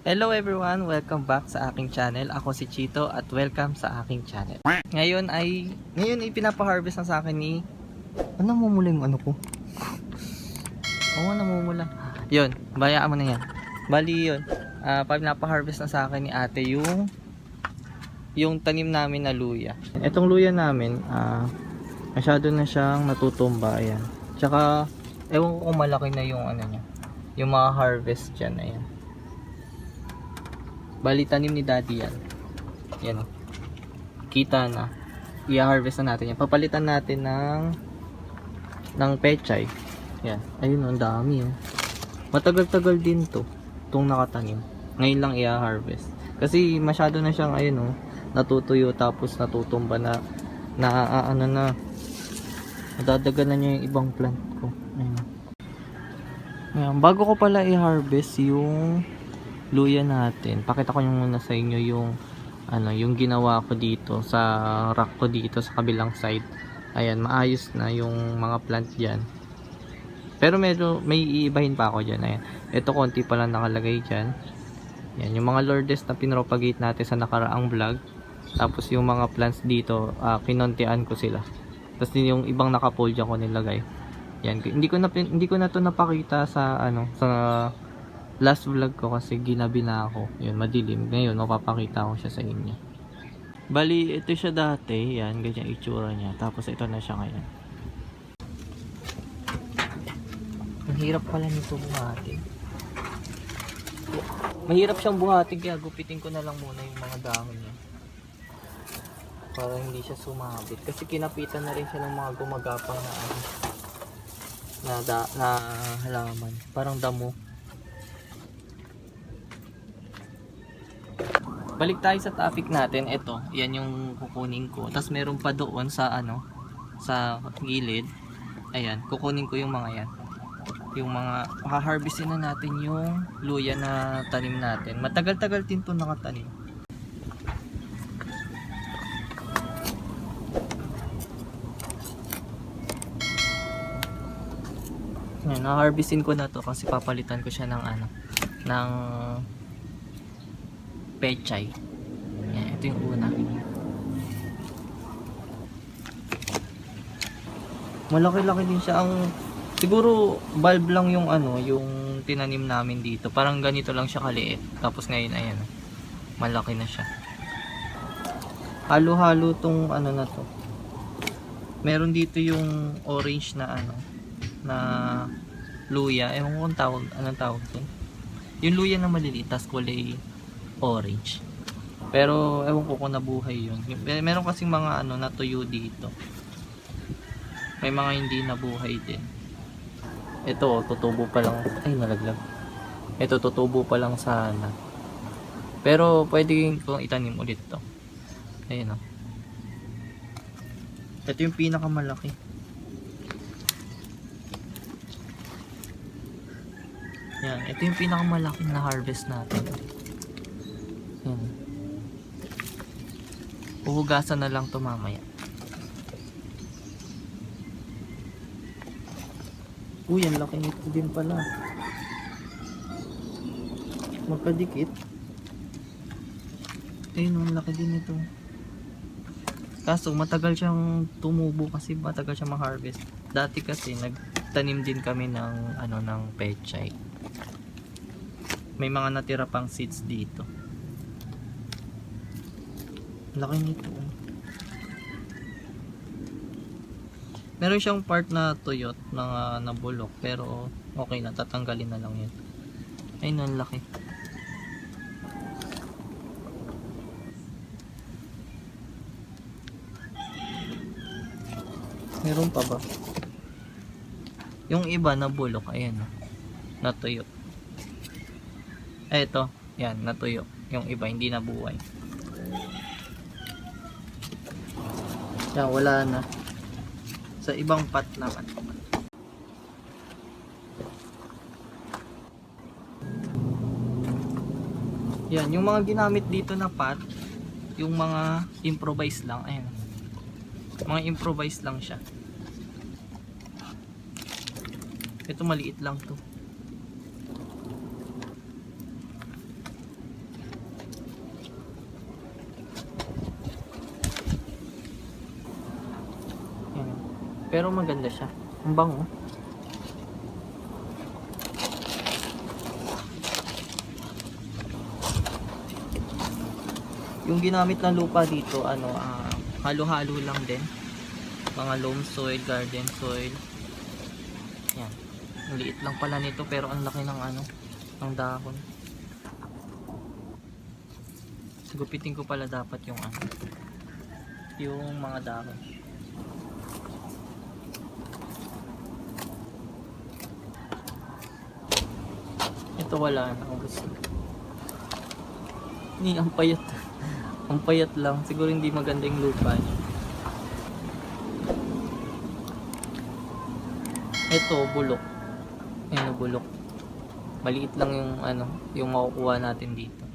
Hello everyone! Welcome back sa aking channel. Ako si Chito at welcome sa aking channel. Ngayon ay pinapa-harvest na sa akin ni... Ano namumula yung ano ko? Oo, namumula. Yun, bayaan mo na yan. Bali yun. Pinapa-harvest na sa akin ni ate yung tanim namin na luya. Itong luya namin, masyado na siyang natutumba. Ayan. Tsaka, ewan ko kung malaki na yung ano niya. Yung mga harvest dyan. Ayan. Bali tanim ni daddy yan. Yan o. Kita na. I-harvest na natin yan. Papalitan natin ng pechay. Yan. Ayun o, ang dami o. Matagal-tagal din to. Itong nakatanim. Ngayon lang i-harvest. Kasi masyado na siyang ayun o. Natutuyo tapos natutumba na ano na. Nadadagan na niya yung ibang plant ko. Ayun. Ayan. Bago ko pala i-harvest yung luya natin, pakita ko yung muna sa inyo yung ginawa ko dito sa rack ko dito sa kabilang side. Ayan, maayos na yung mga plant diyan. Pero medyo may iibahin pa ako diyan. Ayan. Ito konti pa lang nakalagay diyan. Yan, yung mga lourdes na pinropagate natin sa nakaraang vlog. Tapos yung mga plants dito, kinontian ko sila. Tapos yung ibang naka-fold diyan ko nilagay. Yan, hindi ko na to napakita sa sa last vlog ko kasi ginabi na ako. Yun, madilim. Ngayon, mapapakita ko siya sa inyo. Bali, ito siya dati. Yan, ganyan itsura niya. Tapos ito na siya ngayon. Ang hirap pala nito buhatin. Mahirap siyang buhatin kaya gupitin ko na lang muna yung mga dahon niya. Para hindi siya sumabit. Kasi kinapitan na rin siya ng mga gumagapang na halaman. Parang damo. Balik tayo sa topic natin. Ito, yan yung kukunin ko. Tapos meron pa doon sa sa gilid. Ayan, kukunin ko yung mga yan. Yung mga ha-harvestin na natin yung luya na tanim natin. Matagal-tagal din 'to nakatanim. Ayan, ha-harvestin ko na 'to kasi papalitan ko siya ng ng pechay. Yan, ito yung una. Malaki-laki din siya. Siguro bulb lang yung yung tinanim namin dito. Parang ganito lang siya kaliit. Tapos ngayon ayan, malaki na siya. Halo-halo tong na to. Meron dito yung orange na na luya. Ewan ko kung anong tawag dun. Yung luya na maliliit, tas kulay orange. Pero ewan ko kung nabuhay yun. Meron kasing mga natuyo dito. May mga hindi nabuhay din. Ito tutubo pa lang. Ay, nalaglag. Ito tutubo pa lang sana. Pero pwede kong itanim ulit to. Ayun o. Ito yung pinakamalaki. Yan, ito yung pinakamalaking na harvest natin. Yan. Uhugasan na lang to mamaya. Uy, ang laki nito din pala. Magkadikit. Ayun, ang laki din nito. Kaso matagal siyang tumubo kasi matagal siyang ma-harvest. Dati kasi nagtanim din kami ng ng pechay. May mga natira pang seeds dito. Laki nito. Meron siyang part na tuyot na nabulok pero okay na, tatanggalin na lang yun. Ayun, ang laki. Meron pa ba? Yung iba nabulok, ayan natuyo. Ito, yan, natuyo. Yung iba hindi nabuhay. Yan, wala na. Sa ibang pot naman. Yan, yung mga ginamit dito na pot, yung mga improvise lang. Ayan. Mga improvise lang siya. Ito maliit lang to. Pero maganda siya. Ang bango. Yung ginamit na lupa dito, halo-halo lang din. Mga loam soil, garden soil. Yan. Ang liit lang pala nito pero ang laki ng ng dahon. Gupitin ko pala dapat yung yung mga dahon. Ito wala na, ubos na. Ni ang payat. Ang payat lang. Siguro hindi maganda yung lupa niya. Ito bulok. Ayan, bulok. Maliit lang yung yung makukuha natin dito.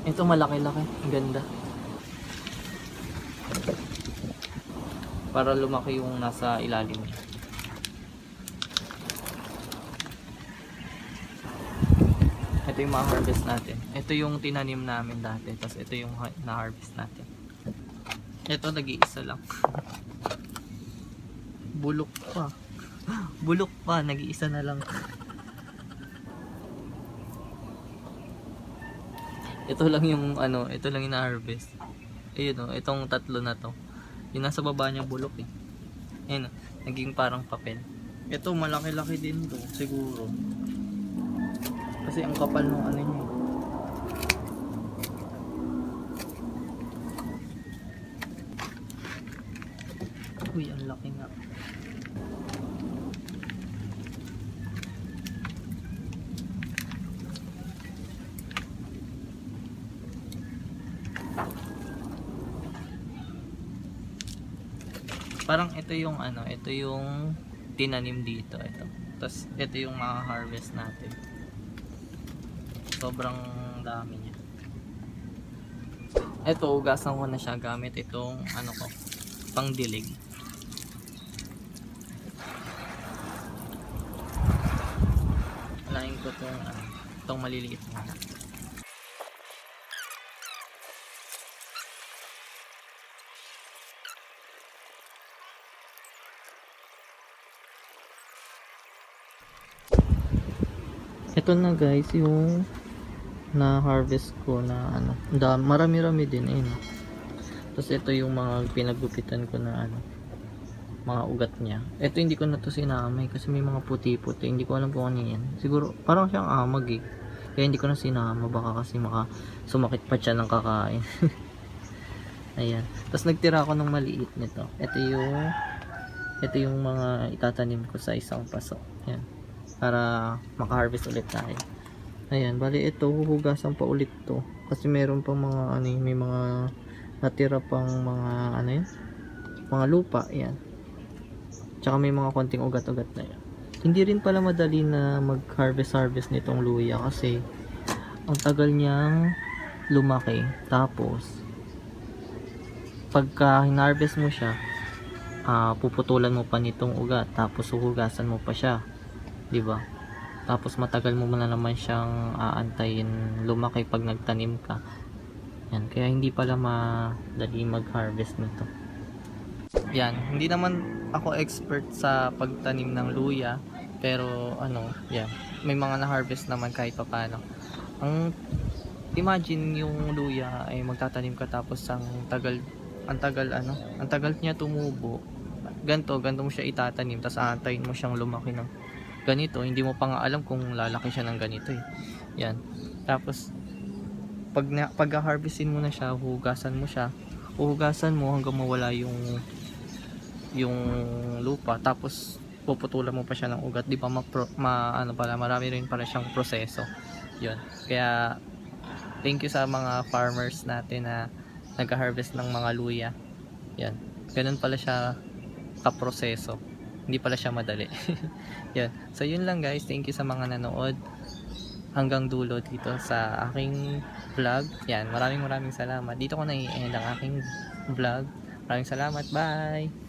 Ito malaki-laki. Ang ganda. Para lumaki yung nasa ilalim niya. Ito yung ma-harvest natin. Ito yung tinanim namin dati. Tapos ito yung na-harvest natin. Ito nag-iisa lang. Bulok pa. Bulok pa. Nag-iisa na lang. Ito lang yung ito lang yung na-harvest. Ayun itong tatlo na to. Yung nasa baba niya bulok eh. Ayun naging parang papel. Ito malaki-laki din to siguro. Kasi ang kapal ng niya. Uy, ang laki nga. Parang ito yung ito yung tinanim dito ito. Tapos ito yung ma-harvest natin. Sobrang dami niya. Ito ugasan ko na siya gamit itong pangdilig. Alain ko itong maliliit na. Ito na guys yung na-harvest ko na marami-rami din Tapos ito yung mga pinaggupitan ko na mga ugat niya. Ito hindi ko na to sinamay kasi may mga puti-puti. Hindi ko alam kung ano yan. Siguro parang siyang amag eh. Kaya hindi ko na sinama. Baka kasi sumakit pa siya ng kakain. Ayan. Tapos nagtira ako ng maliit nito. Ito yung mga itatanim ko sa isang paso. Ayan. Para maka-harvest ulit tayo. Ayan, bali ito huhugasan pa ulit to kasi meron pang mga may mga natira pang mga mga lupa. Ayan. Tsaka may mga konting ugat-ugat na yan. Hindi rin pala madali na mag-harvest nitong luya kasi ang tagal niyang lumaki. Tapos pagka hinarvest mo siya, puputulan mo pa nitong ugat tapos huhugasan mo pa siya. 'Di ba? Tapos matagal mo na naman siyang aantayin lumaki pag nagtanim ka. Yan, kaya hindi pala madali mag-harvest nito. Yan, hindi naman ako expert sa pagtanim ng luya, pero yan, may mga na-harvest naman kahit papaano. Imagine yung luya ay magtatanim ka tapos ang tagal niya tumubo. Ganto mo siya itatanim tapos aantayin mo siyang lumaki ng ganito, hindi mo pa nga alam kung lalaki siya ng ganito eh. Yan. Tapos pag-harvestin mo na siya, hugasan mo hanggang mawala yung lupa, tapos puputulan mo pa siya ng ugat, di ba marami rin para siyang proseso. 'Yun. Kaya thank you sa mga farmers natin na nag-harvest ng mga luya. Yan. Ganun pala siya kaproseso. Hindi pala siya madali. Yan. So yun lang guys. Thank you sa mga nanood hanggang dulo dito sa aking vlog. Yan. Maraming salamat. Dito ko na i-end ang aking vlog. Maraming salamat. Bye!